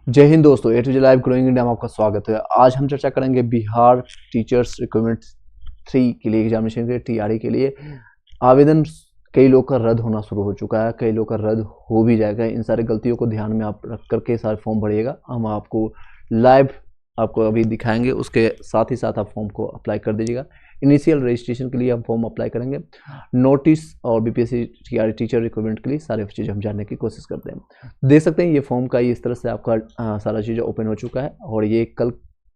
जय हिंद दोस्तों, A to Z live growing India में आपका स्वागत है। आज हम चर्चा करेंगे बिहार टीचर्स रिक्रूटमेंट 3 के लिए एग्जामिनेशन के टीआरई के लिए आवेदन कई लोग का रद्द होना शुरू हो चुका है, कई लोग का रद्द हो भी जाएगा। इन सारी गलतियों को ध्यान में आप रख करके सारे फॉर्म भरिएगा। हम आपको लाइव आपको अभी दिखाएंगे, उसके साथ ही साथ आप फॉर्म को अप्लाई कर दीजिएगा। इनिशियल रजिस्ट्रेशन के लिए हम फॉर्म अप्लाई करेंगे। नोटिस और बीपीएससी टीआरई टीचर रिक्रूटमेंट के लिए सारी चीज़ें हम जानने की कोशिश करते हैं। देख सकते हैं ये फॉर्म का इस तरह से आपका सारा चीज़ें ओपन हो चुका है और ये कल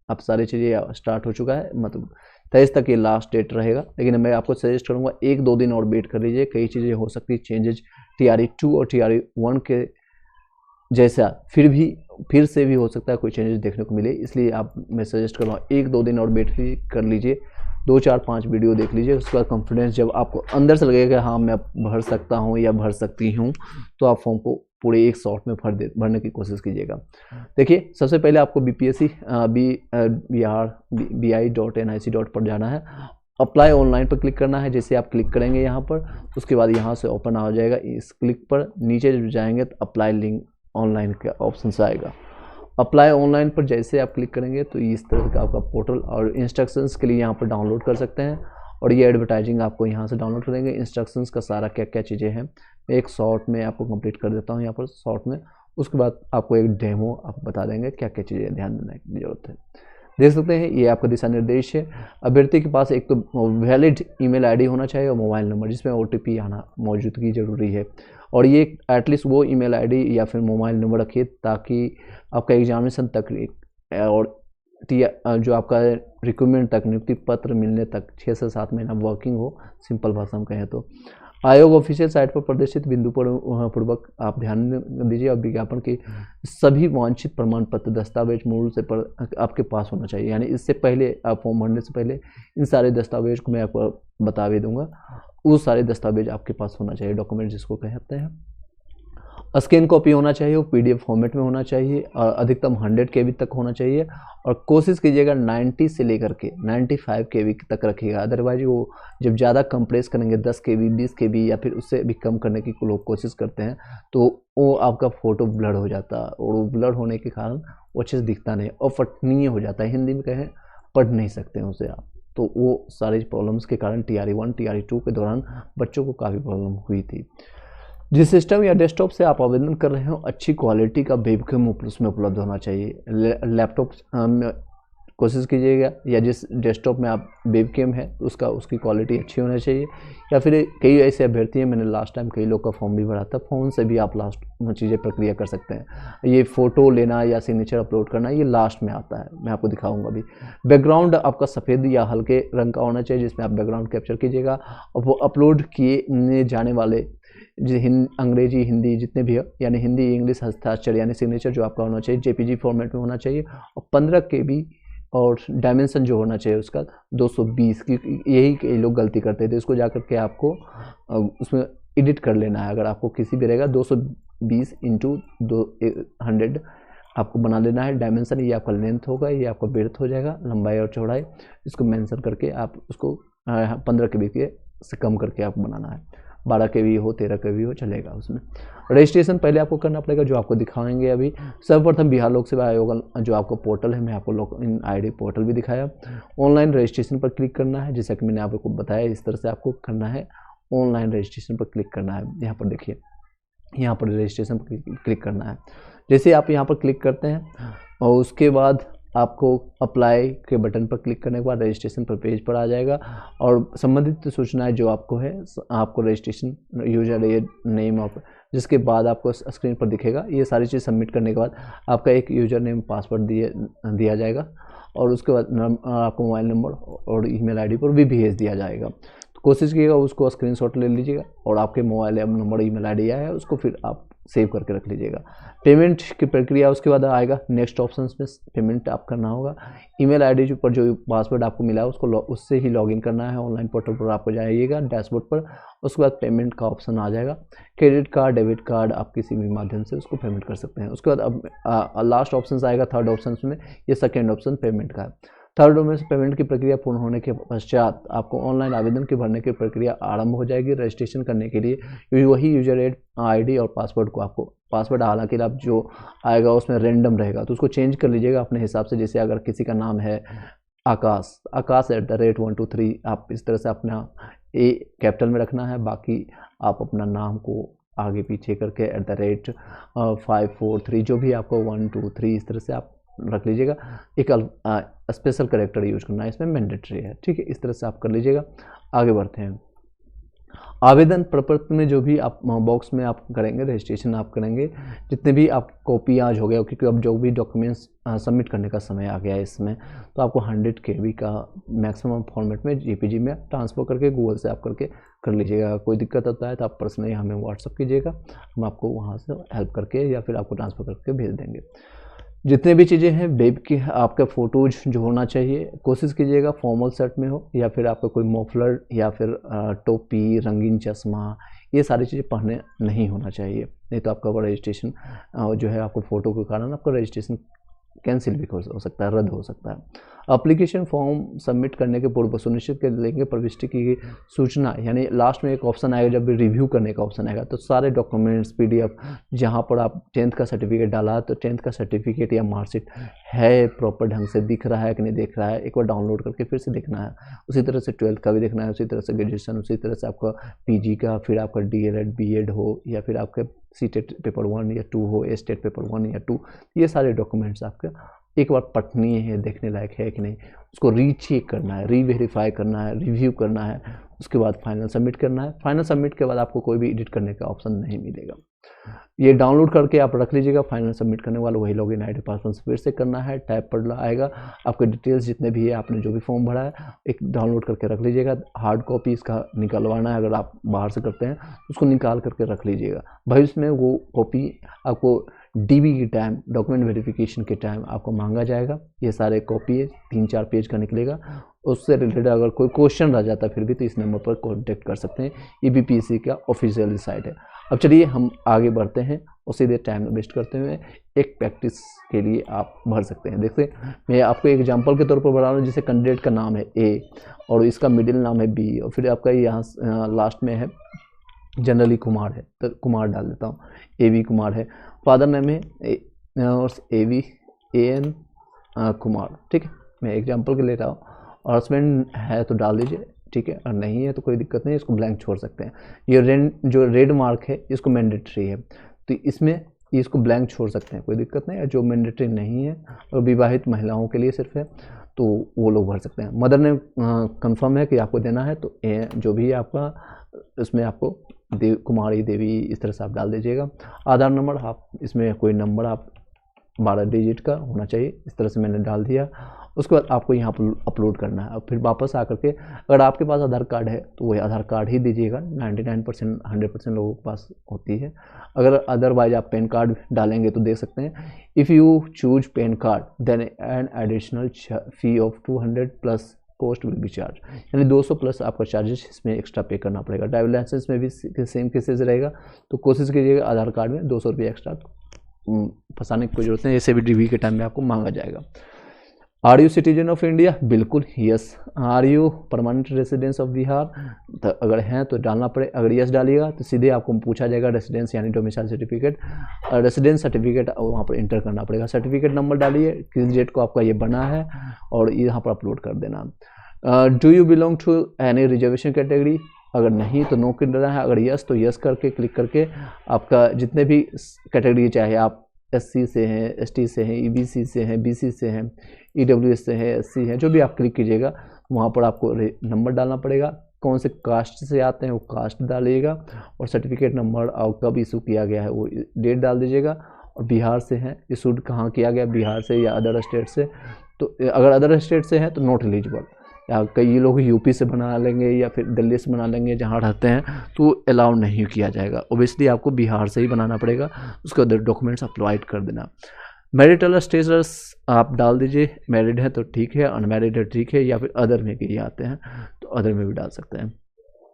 अब सारी चीज़ें स्टार्ट हो चुका है, मतलब 23 तक ये लास्ट डेट रहेगा। लेकिन मैं आपको सजेस्ट करूँगा 1-2 दिन और वेट कर लीजिए, कई चीज़ें हो सकती है चेंजेज टीआरई 2 और टीआरई 1 के जैसा फिर से भी हो सकता है कोई चेंजेस देखने को मिले। इसलिए आप मैं सजेस्ट करूँगा 1-2 दिन और वेट कर लीजिए, 2-4-5 वीडियो देख लीजिए। उसके बाद कॉन्फिडेंस जब आपको अंदर से लगेगा हाँ मैं भर सकता हूँ या भर सकती हूँ, तो आप फॉर्म को पूरे एक शॉट में भरने की कोशिश कीजिएगा। देखिए, सबसे पहले आपको बीपीएससी बिहार bi.nic. पर जाना है। अप्लाई ऑनलाइन पर क्लिक करना है। जैसे आप क्लिक करेंगे यहाँ पर, उसके बाद यहाँ से ओपन आ जाएगा। इस क्लिक पर नीचे जब जाएंगे तो अप्लाई लिंक ऑनलाइन का ऑप्शन से आएगा। अप्लाई ऑनलाइन पर जैसे आप क्लिक करेंगे तो इस तरह का आपका पोर्टल और इंस्ट्रक्शंस के लिए यहाँ पर डाउनलोड कर सकते हैं। और ये एडवर्टाइजिंग आपको यहाँ से डाउनलोड करेंगे। इंस्ट्रक्शंस का सारा क्या क्या चीज़ें हैं एक शॉर्ट में आपको कंप्लीट कर देता हूँ यहाँ पर शॉर्ट में। उसके बाद आपको एक डेमो आप बता देंगे क्या क्या चीज़ें ध्यान देने की जरूरत है। देख सकते हैं ये आपका दिशा निर्देश है। अभ्यर्थी के पास एक तो वैलिड ईमेल आईडी होना चाहिए और मोबाइल नंबर जिसमें ओटीपी आना मौजूदगी जरूरी है। और ये एटलीस्ट वो ईमेल आईडी या फिर मोबाइल नंबर रखिए ताकि आपका एग्जामिनेशन तक और जो आपका रिक्रूटमेंट तक नियुक्ति पत्र मिलने तक 6 से 7 महीना वर्किंग हो। सिंपल भाषा में कहें तो आयोग ऑफिशियल साइट पर प्रदर्शित बिंदु पर पूर्वक आप ध्यान दीजिए और विज्ञापन की सभी वांछित प्रमाण पत्र दस्तावेज मूल से आपके पास होना चाहिए। यानी इससे पहले आप फॉर्म भरने से पहले इन सारे दस्तावेज को मैं आपको बता भी दूंगा। वो सारे दस्तावेज आपके पास होना चाहिए, डॉक्यूमेंट जिसको कहते हैं। स्कैन कॉपी होना चाहिए, वो पीडीएफ फॉर्मेट में होना चाहिए और अधिकतम 100 KB तक होना चाहिए। और कोशिश कीजिएगा 90 से लेकर के 95 KB तक रखिएगा। अदरवाइज वो जब ज़्यादा कंप्रेस करेंगे 10 KB 20 KB या फिर उससे भी कम करने की लोग कोशिश करते हैं तो वो आपका फ़ोटो ब्लर हो जाता है और वो ब्लर होने के कारण वो अच्छे से दिखता नहीं और पठनीय हो जाता है। हिंदी में कहें पढ़ नहीं सकते हैं उसे आप। तो वो सारी प्रॉब्लम्स के कारण टीआरई 1 टीआरई 2 के दौरान बच्चों को काफ़ी प्रॉब्लम हुई थी। जिस सिस्टम या डेस्कटॉप से आप आवेदन कर रहे हो अच्छी क्वालिटी का वेबकैम उसमें उपलब्ध होना चाहिए। लैपटॉप कोशिश कीजिएगा या जिस डेस्कटॉप में आप वेबकैम है उसकी क्वालिटी अच्छी होनी चाहिए। या फिर कई ऐसे अभ्यर्थी हैं, मैंने लास्ट टाइम कई लोग का फॉर्म भी भरा था, फ़ोन से भी आप लास्ट चीज़ें प्रक्रिया कर सकते हैं। ये फ़ोटो लेना या सिग्नेचर अपलोड करना ये लास्ट में आता है, मैं आपको दिखाऊंगा अभी। बैकग्राउंड आपका सफ़ेद या हल्के रंग का होना चाहिए जिसमें आप बैकग्राउंड कैप्चर कीजिएगा। और वो अपलोड किए जाने वाले अंग्रेजी हिंदी जितने भी है, यानी हिंदी इंग्लिश हस्ताक्षर यानी सिग्नेचर जो आपका होना चाहिए जेपीजी फॉर्मेट में होना चाहिए। और 15 KB और डायमेंशन जो होना चाहिए उसका 220 की। यही कई लोग गलती करते थे, इसको जाकर के आपको उसमें एडिट कर लेना है। अगर आपको किसी भी रहेगा 220 × 200 आपको बना लेना है। डायमेंशन ये आपका लेंथ होगा, ये आपका ब्रेड्थ हो जाएगा, लंबाई और चौड़ाई। इसको मेंशन करके आप उसको 15 KB के से कम करके आपको बनाना है। 12 KB हो 13 KB हो चलेगा। उसमें रजिस्ट्रेशन पहले आपको करना पड़ेगा जो आपको दिखाएंगे अभी। सर्वप्रथम बिहार लोक सेवा आयोग जो आपको पोर्टल है, मैं आपको लॉगिन ID पोर्टल भी दिखाया। ऑनलाइन रजिस्ट्रेशन पर क्लिक करना है, जैसा कि मैंने आपको बताया इस तरह से आपको करना है। ऑनलाइन रजिस्ट्रेशन पर क्लिक करना है। यहाँ पर देखिए, यहाँ पर रजिस्ट्रेशन पर क्लिक करना है। जैसे आप यहाँ पर क्लिक करते हैं और उसके बाद आपको अप्लाई के बटन पर क्लिक करने के बाद रजिस्ट्रेशन पर पेज पर आ जाएगा और संबंधित सूचनाएं जो आपको है, आपको रजिस्ट्रेशन यूजर नेम ऑफ, जिसके बाद आपको स्क्रीन पर दिखेगा। ये सारी चीज़ सबमिट करने के बाद आपका एक यूजर नेम पासवर्ड दिया जाएगा और उसके बाद आपको मोबाइल नंबर और ईमेल आईडी पर भी भेज दिया जाएगा। तो कोशिश कीजिएगा उसको स्क्रीनशॉट ले लीजिएगा और आपके मोबाइल नंबर ईमेल आईडी आया है उसको फिर आप सेव करके रख लीजिएगा। पेमेंट की प्रक्रिया उसके बाद आएगा नेक्स्ट ऑप्शन में पेमेंट आप करना होगा। ईमेल आईडी पर जो पासवर्ड आपको मिला है उसको उससे ही लॉगिन करना है। ऑनलाइन पोर्टल पर आपको जाइएगा डैशबोर्ड पर, उसके बाद पेमेंट का ऑप्शन आ जाएगा। क्रेडिट कार्ड डेबिट कार्ड आप किसी भी माध्यम से उसको पेमेंट कर सकते हैं। उसके बाद अब लास्ट ऑप्शन आएगा थर्ड ऑप्शन में, ये सेकेंड ऑप्शन पेमेंट का है। थर्ड में से पेमेंट की प्रक्रिया पूर्ण होने के पश्चात आपको ऑनलाइन आवेदन के भरने की प्रक्रिया आरंभ हो जाएगी। रजिस्ट्रेशन करने के लिए वही यूजर आईडी और पासवर्ड को आपको, पासवर्ड हालांकि आप जो आएगा उसमें रैंडम रहेगा तो उसको चेंज कर लीजिएगा अपने हिसाब से। जैसे अगर किसी का नाम है आकाश @123 आप इस तरह से अपना ए कैपिटल में रखना है, बाकी आप अपना नाम को आगे पीछे करके @543 जो भी आपको 1 2 3 इस तरह से आप रख लीजिएगा। एक स्पेशल कैरेक्टर यूज करना है, इसमें मैंडेटरी है, ठीक है। इस तरह से आप कर लीजिएगा। आगे बढ़ते हैं। आवेदन प्रपत्र में जो भी आप बॉक्स में आप करेंगे, रजिस्ट्रेशन आप करेंगे, जितने भी आप कॉपी आज हो गया, क्योंकि अब जो भी डॉक्यूमेंट्स सबमिट करने का समय आ गया है इसमें, तो आपको 100 KB का मैक्सिमम फॉर्मेट में JPG में ट्रांसफ़र करके गूगल से आप करके कर लीजिएगा। कोई दिक्कत आता है तो आप पर्सनली हमें व्हाट्सअप कीजिएगा, हम आपको वहाँ से हेल्प करके या फिर आपको ट्रांसफ़र करके भेज देंगे। जितने भी चीज़ें हैं वेब की, आपका फ़ोटोज जो होना चाहिए कोशिश कीजिएगा फॉर्मल सेट में हो, या फिर आपका कोई मफलर या फिर टोपी, रंगीन चश्मा, ये सारी चीज़ें पहने नहीं होना चाहिए, नहीं तो आपका रजिस्ट्रेशन जो है आपको फ़ोटो के कारण आपका रजिस्ट्रेशन कैंसिल भी हो सकता है, रद्द हो सकता है। एप्लीकेशन फॉर्म सबमिट करने के पूर्व सुनिश्चित कर लेंगे प्रविष्टि की सूचना, यानी लास्ट में एक ऑप्शन आएगा जब भी रिव्यू करने का ऑप्शन आएगा तो सारे डॉक्यूमेंट्स PDF जहाँ पर आप 10th का सर्टिफिकेट डाला तो 10th का सर्टिफिकेट या मार्कशीट है प्रॉपर ढंग से दिख रहा है कि नहीं दिख रहा है, एक बार डाउनलोड करके फिर से देखना है। उसी तरह से 12th का भी देखना है, उसी तरह से ग्रेजुएशन, उसी तरह से आपका PG का, फिर आपका DLED BEd हो, या फिर आपका CTET पेपर 1 या 2 हो, स्टेट पेपर 1 या 2, ये सारे डॉक्यूमेंट्स आपके एक बार पढ़नी है, देखने लायक है कि नहीं, उसको रीचेक करना है, रीवेरीफाई करना है, रिव्यू करना है, उसके बाद फाइनल सबमिट करना है। फाइनल सबमिट के बाद आपको कोई भी एडिट करने का ऑप्शन नहीं मिलेगा। ये डाउनलोड करके आप रख लीजिएगा। फाइनल सबमिट करने वाला वही लॉगिन ID पासवर्ड फिर से करना है, टैब पर आएगा आपके डिटेल्स जितने भी है, आपने जो भी फॉर्म भरा है एक डाउनलोड करके रख लीजिएगा। हार्ड कॉपी इसका निकलवाना है, अगर आप बाहर से करते हैं उसको निकाल करके रख लीजिएगा। भविष्य में वो कॉपी आपको DB के टाइम, डॉक्यूमेंट वेरिफिकेशन के टाइम आपको मांगा जाएगा। ये सारे कॉपी है, 3-4 पेज का निकलेगा। उससे रिलेटेड अगर कोई क्वेश्चन रह जाता है फिर भी तो इस नंबर पर कॉन्टेक्ट कर सकते हैं। EBPC का ऑफिशियल साइट है। अब चलिए हम आगे बढ़ते हैं और सीधे टाइम वेस्ट करते हुए एक प्रैक्टिस के लिए आप भर सकते हैं। देखते मैं आपको एग्जांपल के तौर पर बता रहा हूँ। जैसे कैंडिडेट का नाम है A और इसका मिडिल नाम है B और फिर आपका यहाँ लास्ट में है जनरली कुमार है तो कुमार डाल देता हूँ, AB कुमार है। फादर नेम है और AVAN कुमार, ठीक है। मैं एग्जांपल के ले रहा हूँ। और हस्बैंड है तो डाल दीजिए, ठीक है, और नहीं है तो कोई दिक्कत नहीं, इसको ब्लैंक छोड़ सकते हैं। ये जो रेड मार्क है इसको मैंडेटरी है तो इसमें इसको ब्लैंक छोड़ सकते हैं, कोई दिक्कत नहीं है। जो मैंडेटरी नहीं है और विवाहित महिलाओं के लिए सिर्फ है तो वो लोग भर सकते हैं। मदर नेम कंफर्म है कि आपको देना है तो जो भी आपका इसमें आपको कुमारी देवी इस तरह से आप डाल दीजिएगा। आधार नंबर आप इसमें कोई नंबर आप 12 डिजिट का होना चाहिए, इस तरह से मैंने डाल दिया। उसके बाद आपको यहाँ पर अपलोड करना है और फिर वापस आकर के अगर आपके पास आधार कार्ड है तो वही आधार कार्ड ही दीजिएगा। 99% 100% लोगों के पास होती है। अगर अदरवाइज आप पैन कार्ड डालेंगे तो दे सकते हैं। If you choose PAN card then an additional fee of 200 plus cost will be charge, यानी 200 प्लस आपका चार्जेस इसमें एक्स्ट्रा पे करना पड़ेगा। ड्राइविंग लाइसेंस में भी सेम केसेज रहेगा तो कोशिश कीजिएगा आधार कार्ड में 200 रुपये एक्स्ट्रा फंसाने की कोई जरूरत नहीं, ऐसे भी DB के टाइम में आपको मांगा जाएगा। Are you citizen of India? बिल्कुल yes. Are you permanent residence of Bihar? तो अगर हैं तो डालना पड़े, अगर यस डालिएगा तो सीधे आपको पूछा जाएगा रेसिडेंस यानी डोमिसाइल सर्टिफिकेट, रेसिडेंस सर्टिफिकेट वहाँ पर इंटर करना पड़ेगा। सर्टिफिकेट नंबर डालिए, किस डेट को आपका ये बना है और यहाँ पर अपलोड कर देना। Do you belong to any reservation category? अगर नहीं तो नो कर देना है, अगर यस तो यस करके क्लिक करके आपका जितने भी कैटेगरी चाहे आप SC से हैं, ST से हैं, EBC से हैं, BC से हैं, EWS से हैं, SC हैं, जो भी आप क्लिक कीजिएगा वहाँ पर आपको नंबर डालना पड़ेगा। कौन से कास्ट से आते हैं वो कास्ट डालिएगा और सर्टिफिकेट नंबर और कब इशू किया गया है वो डेट डाल दीजिएगा। और बिहार से हैं, इशूड कहाँ किया गया, बिहार से या अदर स्टेट से, तो अगर अदर स्टेट से हैं तो नॉट एलिजिबल। या कई लोग यूपी से बना लेंगे या फिर दिल्ली से बना लेंगे जहाँ रहते हैं तो अलाउ नहीं किया जाएगा। ओबियसली आपको बिहार से ही बनाना पड़ेगा, उसके बाद डॉक्यूमेंट्स अप्लाइड कर देना। मैरिटल स्टेटस आप डाल दीजिए, मैरिड है तो ठीक है, अनमैरिड है ठीक है, या फिर अदर में भी आते हैं तो अदर में भी डाल सकते हैं।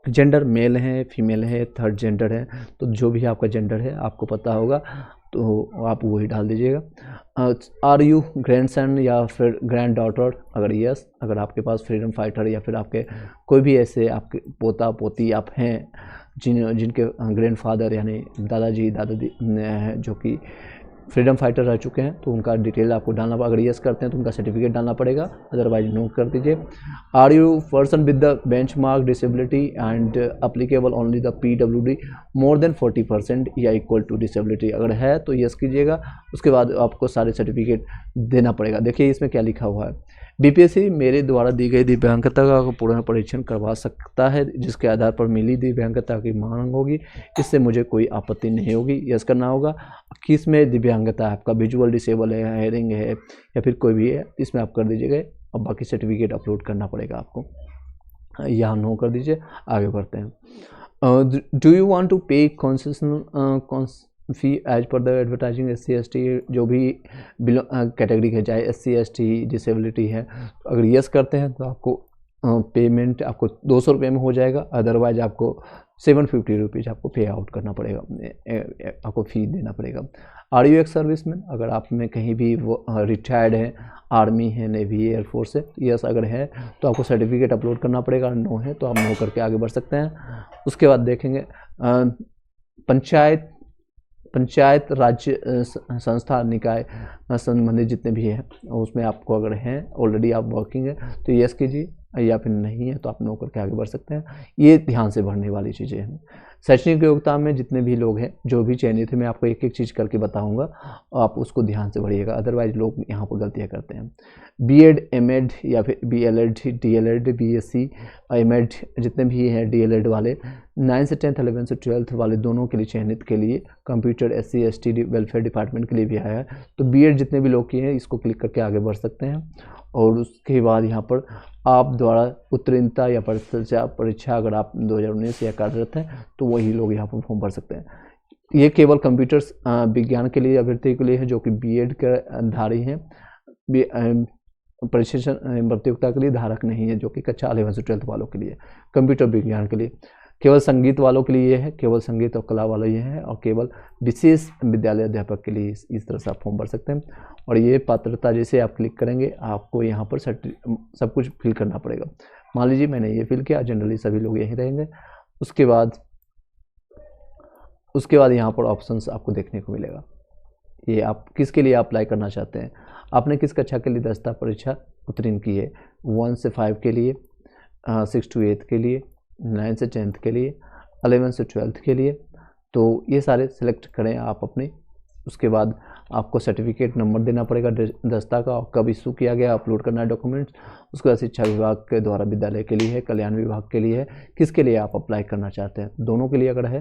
जेंडर मेल है, फीमेल है, थर्ड जेंडर है, तो जो भी आपका जेंडर है आपको पता होगा। तो आप वही डाल दीजिएगा। आर यू ग्रैंडसन या फिर ग्रैंड डॉटर, अगर यस, अगर आपके पास फ्रीडम फाइटर या फिर आपके कोई भी ऐसे आपके पोता पोती आप हैं जिनके ग्रैंडफादर यानी दादाजी दादाजी जो कि फ्रीडम फाइटर रह चुके हैं, तो उनका डिटेल आपको डालना पड़ेगा। अगर यस करते हैं तो उनका सर्टिफिकेट डालना पड़ेगा, अदरवाइज नो कर दीजिए। Are you person with the benchmark disability and applicable only the PWD more than 40% या इक्वल टू डिसेबिलिटी, अगर है तो यस कीजिएगा। उसके बाद आपको सारे सर्टिफिकेट देना पड़ेगा। देखिए इसमें क्या लिखा हुआ है, BPSC मेरे द्वारा दी गई दिव्यांगता का पूर्ण परीक्षण करवा सकता है जिसके आधार पर मिली दिव्यांगता की मांग होगी, इससे मुझे कोई आपत्ति नहीं होगी। यस करना होगा। किस में दिव्यांगता आपका विजुअल डिसेबल है, हेयरिंग है या फिर कोई भी है, इसमें आप कर दीजिएगा। अब बाकी सर्टिफिकेट अपलोड करना पड़ेगा आपको, यहाँ नो कर दीजिए। आगे बढ़ते हैं। Do you want to pay concessional fee as per the advertising SC/ST, जो भी कैटेगरी है, चाहे SC/ST डिसेबिलिटी है, अगर यस करते हैं तो आपको पेमेंट आपको 200 रुपये में हो जाएगा, अदरवाइज आपको 750 रुपीज़ आपको पे आउट करना पड़ेगा, आपको फ़ी देना पड़ेगा। आर यू एक्स सर्विसमैन, अगर आप में कहीं भी वो रिटायर्ड है, आर्मी है, नेवी, एयरफोर्स है, यस अगर है तो आपको सर्टिफिकेट अपलोड करना पड़ेगा, नो है तो आप नो करके आगे बढ़ सकते हैं। उसके बाद देखेंगे पंचायत राज्य संस्था निकाय संबंधित जितने भी हैं उसमें आपको अगर हैं ऑलरेडी आप वर्किंग है तो यस कीजिए, या फिर नहीं है तो आप नो करके आगे बढ़ सकते हैं। ये ध्यान से भरने वाली चीज़ें हैं। शैक्षणिक योग्यता में जितने भी लोग हैं जो भी चयनित है, मैं आपको एक एक चीज़ करके बताऊंगा, आप उसको ध्यान से भरिएगा, अदरवाइज लोग यहाँ पर गलतियाँ करते हैं। B.Ed, M.Ed या फिर BLED, DLED, BSc, M.Ed जितने भी हैं DLED वाले, 9 से 10th, 11 से 12th वाले दोनों के लिए चयनित के लिए कंप्यूटर SC/ST वेलफेयर डिपार्टमेंट के लिए भी आया है। तो B.Ed जितने भी लोग किए हैं इसको क्लिक करके आगे बढ़ सकते हैं। और उसके बाद यहाँ पर आप द्वारा उत्तीर्णता या परीक्षा अगर आप 2019 या कार्यरत हैं तो वही लोग यहाँ पर फॉर्म भर सकते हैं। ये केवल कंप्यूटर्स विज्ञान के लिए अभ्यर्थी के लिए है जो कि B.Ed के धारी हैं, प्रशिक्षण प्रतियोगिता के लिए धारक नहीं है, जो कि कक्षा 11 से 12th वालों के लिए, कंप्यूटर विज्ञान के लिए। केवल संगीत वालों के लिए ये है, केवल संगीत और कला वाले ये है, और केवल विशेष विद्यालय अध्यापक के लिए इस तरह से आप फॉर्म भर सकते हैं। और ये पात्रता जैसे आप क्लिक करेंगे आपको यहाँ पर सब कुछ फिल करना पड़ेगा। मान लीजिए मैंने ये फिल किया, जनरली सभी लोग यहीं रहेंगे। उसके बाद यहाँ पर ऑप्शंस आपको देखने को मिलेगा। ये आप किसके लिए अप्लाई करना चाहते हैं, आपने किस कक्षा के लिए दस्ता परीक्षा उत्तीर्ण की है, 1 से 5 के लिए, 6 to 8 के लिए, 9 से 10th के लिए, 11 से 12th के लिए, तो ये सारे सिलेक्ट करें आप अपने। उसके बाद आपको सर्टिफिकेट नंबर देना पड़ेगा दस्ता का, और कब इशू किया गया, अपलोड करना है डॉक्यूमेंट्स। उसके बाद शिक्षा विभाग के द्वारा विद्यालय के लिए है, कल्याण विभाग के लिए है, किसके लिए आप अप्लाई करना चाहते हैं, दोनों के लिए अगर है,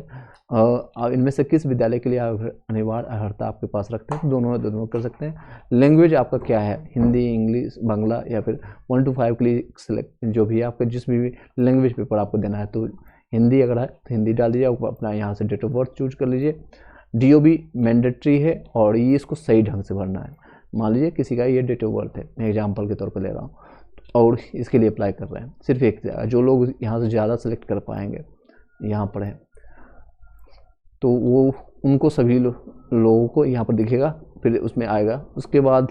इनमें से किस विद्यालय के लिए अनिवार्य अर्हता आपके पास रखते हैं, दोनों कर सकते हैं। लैंग्वेज आपका क्या है, हिंदी, इंग्लिश, बांग्ला, या फिर 1 to 5 के लिए सिलेक्ट जो भी आपका जिस भी लैंग्वेज पेपर आपको देना है, तो हिंदी अगर है तो हिंदी डाल दीजिए, अपना यहाँ से डेट ऑफ बर्थ चूज कर लीजिए। DOB मैंडेटरी है और ये इसको सही ढंग से भरना है। मान लीजिए किसी का ये डेट ऑफ बर्थ है, मैं एग्जाम्पल के तौर पर ले रहा हूँ, और इसके लिए अप्लाई कर रहे हैं, सिर्फ एक जगह, जो लोग यहाँ से ज़्यादा सेलेक्ट कर पाएंगे यहाँ पर है, तो वो उनको सभी लोगों को यहाँ पर दिखेगा, फिर उसमें आएगा। उसके बाद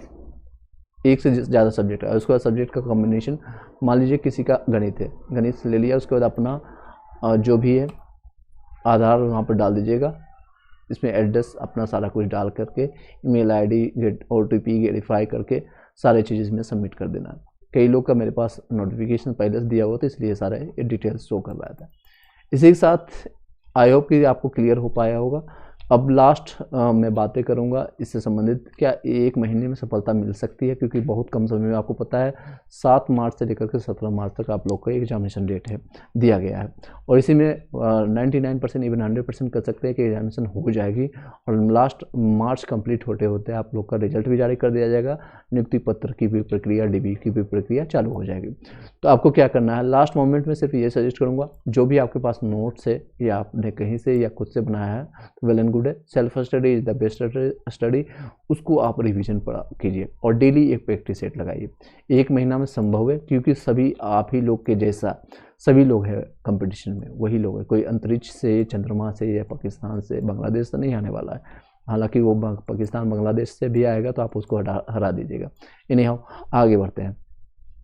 एक से ज़्यादा सब्जेक्ट है, उसके बाद सब्जेक्ट का कॉम्बिनेशन, मान लीजिए किसी का गणित है, गणित ले लिया, उसके बाद अपना जो भी है आधार वहाँ पर डाल दीजिएगा, इसमें एड्रेस अपना सारा कुछ डाल करके, email ID, get OTP verify करके सारे चीज़ इसमें सबमिट कर देना है। कई लोग का मेरे पास नोटिफिकेशन पहले से दिया हुआ था, इसलिए सारा ये डिटेल्स शो कर रहा था। इसी के साथ आई होप कि आपको क्लियर हो पाया होगा। अब लास्ट मैं बातें करूंगा इससे संबंधित, क्या 1 महीने में सफलता मिल सकती है, क्योंकि बहुत कम समय में, आपको पता है 7 मार्च से लेकर के 17 मार्च तक आप लोग का एग्जामिनेशन डेट है दिया गया है, और इसी में 99% इवन 100% कर सकते हैं कि एग्जामिनेशन हो जाएगी, और लास्ट मार्च कंप्लीट होते होते आप लोग का रिजल्ट भी जारी कर दिया जाएगा, नियुक्ति पत्र की भी प्रक्रिया, DB की भी प्रक्रिया चालू हो जाएगी। तो आपको क्या करना है, लास्ट मोमेंट में सिर्फ ये सजेस्ट करूँगा, जो भी आपके पास नोट्स है या आपने कहीं से या खुद से बनाया है तो वेल एंड गुड है, self study is the best study, उसको आप रिवीजन पढ़ा कीजिए और डेली एक प्रैक्टिस सेट लगाइए। 1 महीना में संभव है, क्योंकि सभी आप ही लोग के जैसा सभी लोग हैं कंपटीशन में, वही लोग हैं, कोई अंतरिक्ष से, चंद्रमा से या पाकिस्तान से, बांग्लादेश से नहीं आने वाला है, हालांकि वो पाकिस्तान बांग्लादेश से भी आएगा तो आप उसको हरा दीजिएगा। इन्हें हम आगे बढ़ते हैं।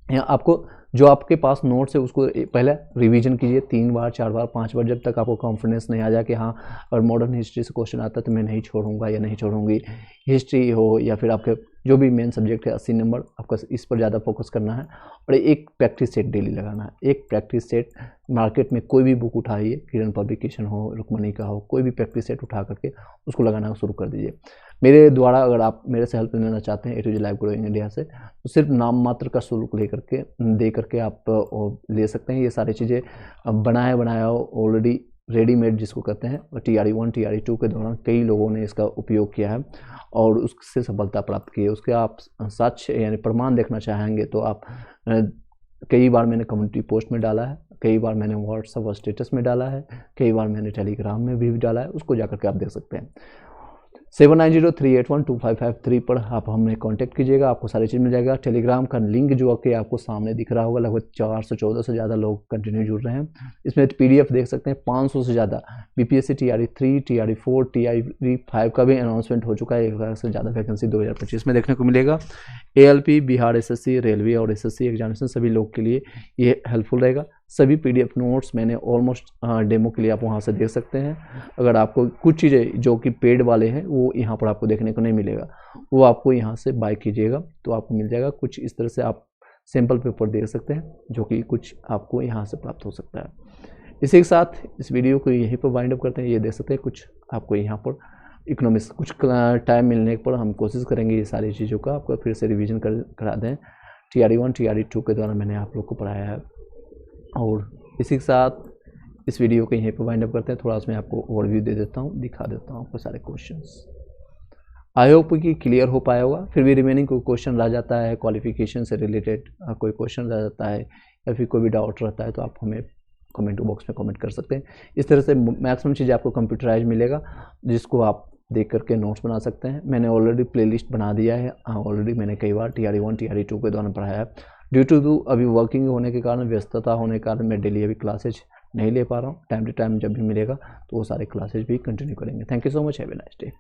यहाँ आपको जो आपके पास नोट्स है उसको पहले रिवीजन कीजिए 3 बार 4 बार 5 बार, जब तक आपको कॉन्फिडेंस नहीं आ जाए कि हाँ और मॉडर्न हिस्ट्री से क्वेश्चन आता है तो मैं नहीं छोड़ूंगा या नहीं छोड़ूंगी। हिस्ट्री हो या फिर आपके जो भी मेन सब्जेक्ट है 80 नंबर आपका इस पर ज़्यादा फोकस करना है और एक प्रैक्टिस सेट डेली लगाना है। एक प्रैक्टिस सेट मार्केट में कोई भी बुक उठाइए, किरण पब्लिकेशन हो, रुक्मणी का हो, कोई भी प्रैक्टिस सेट उठा करके उसको लगाना शुरू कर दीजिए। मेरे द्वारा अगर आप मेरे से हेल्प लेना चाहते हैं A to Z live growing India से, तो सिर्फ नाम मात्र का शुल्क दे करके आप ले सकते हैं। ये सारी चीज़ें बनाया ऑलरेडी रेडीमेड जिसको कहते हैं, TRE 1 TRE 2 के दौरान कई लोगों ने इसका उपयोग किया है और उससे सफलता प्राप्त की है। उसके आप साक्ष्य यानी प्रमाण देखना चाहेंगे तो आप कई बार मैंने कम्युनिटी पोस्ट में डाला है, कई बार मैंने व्हाट्सएप स्टेटस में डाला है, कई बार मैंने टेलीग्राम में भी डाला है, उसको जाकर के आप देख सकते हैं। 7903812553 पर आप हमें कांटेक्ट कीजिएगा, आपको सारी चीज़ मिल जाएगा। टेलीग्राम का लिंक जो कि आपको सामने दिख रहा होगा, लगभग 414 से ज़्यादा लोग कंटिन्यू जुड़ रहे हैं। इसमें PDF देख सकते हैं 500 से ज़्यादा BPSC TRE 3 TRE 4 TRE 5 का भी अनाउंसमेंट हो चुका है। 1,000 से ज़्यादा वैकेंसी 2025 में देखने को मिलेगा। ALP, बिहार SSC, रेलवे और SSC एग्जामिनेशन सभी लोग के लिए ये हेल्पफुल रहेगा। सभी PDF नोट्स मैंने ऑलमोस्ट डेमो के लिए आप वहाँ से देख सकते हैं। अगर आपको कुछ चीज़ें जो कि पेड वाले हैं वो यहाँ पर आपको देखने को नहीं मिलेगा, वो आपको यहाँ से बाय कीजिएगा तो आपको मिल जाएगा। कुछ इस तरह से आप सैम्पल पेपर देख सकते हैं जो कि कुछ आपको यहाँ से प्राप्त हो सकता है। इसी के साथ इस वीडियो को यहीं पर वाइंड अप करते हैं। ये देख सकते हैं कुछ आपको यहाँ पर इकोनॉमिक्स, कुछ टाइम मिलने पर हम कोशिश करेंगे ये सारी चीज़ों का आपको फिर से रिविज़न करा दें। TRE 1 TRE 2 के द्वारा मैंने आप लोग को पढ़ाया है। और इसी के साथ इस वीडियो को यहीं पर वाइंड अप करते हैं। थोड़ा उसमें आपको ओवरव्यू दे देता हूँ, दिखा देता हूँ आपको सारे क्वेश्चंस। आई होप कि क्लियर हो पाया होगा। फिर भी रिमेनिंग कोई क्वेश्चन रह जाता है, क्वालिफिकेशन से रिलेटेड कोई क्वेश्चन रह जाता है या फिर कोई भी डाउट रहता है तो आप हमें कमेंट बॉक्स में कमेंट कर सकते हैं। इस तरह से मैक्सिमम चीज़ें आपको कंप्यूटराइज मिलेगा जिसको आप देख करके नोट्स बना सकते हैं। मैंने ऑलरेडी प्लेलिस्ट बना दिया है, ऑलरेडी मैंने कई बार TRE 1 TRE 2 के दौरान पढ़ाया है। ड्यू टू अभी वर्किंग होने के कारण, व्यस्तता होने के कारण मैं डेली अभी क्लासेज नहीं ले पा रहा हूँ। टाइम टू टाइम जब भी मिलेगा तो वो सारे क्लासेज भी कंटिन्यू करेंगे। Thank you so much, have a nice day.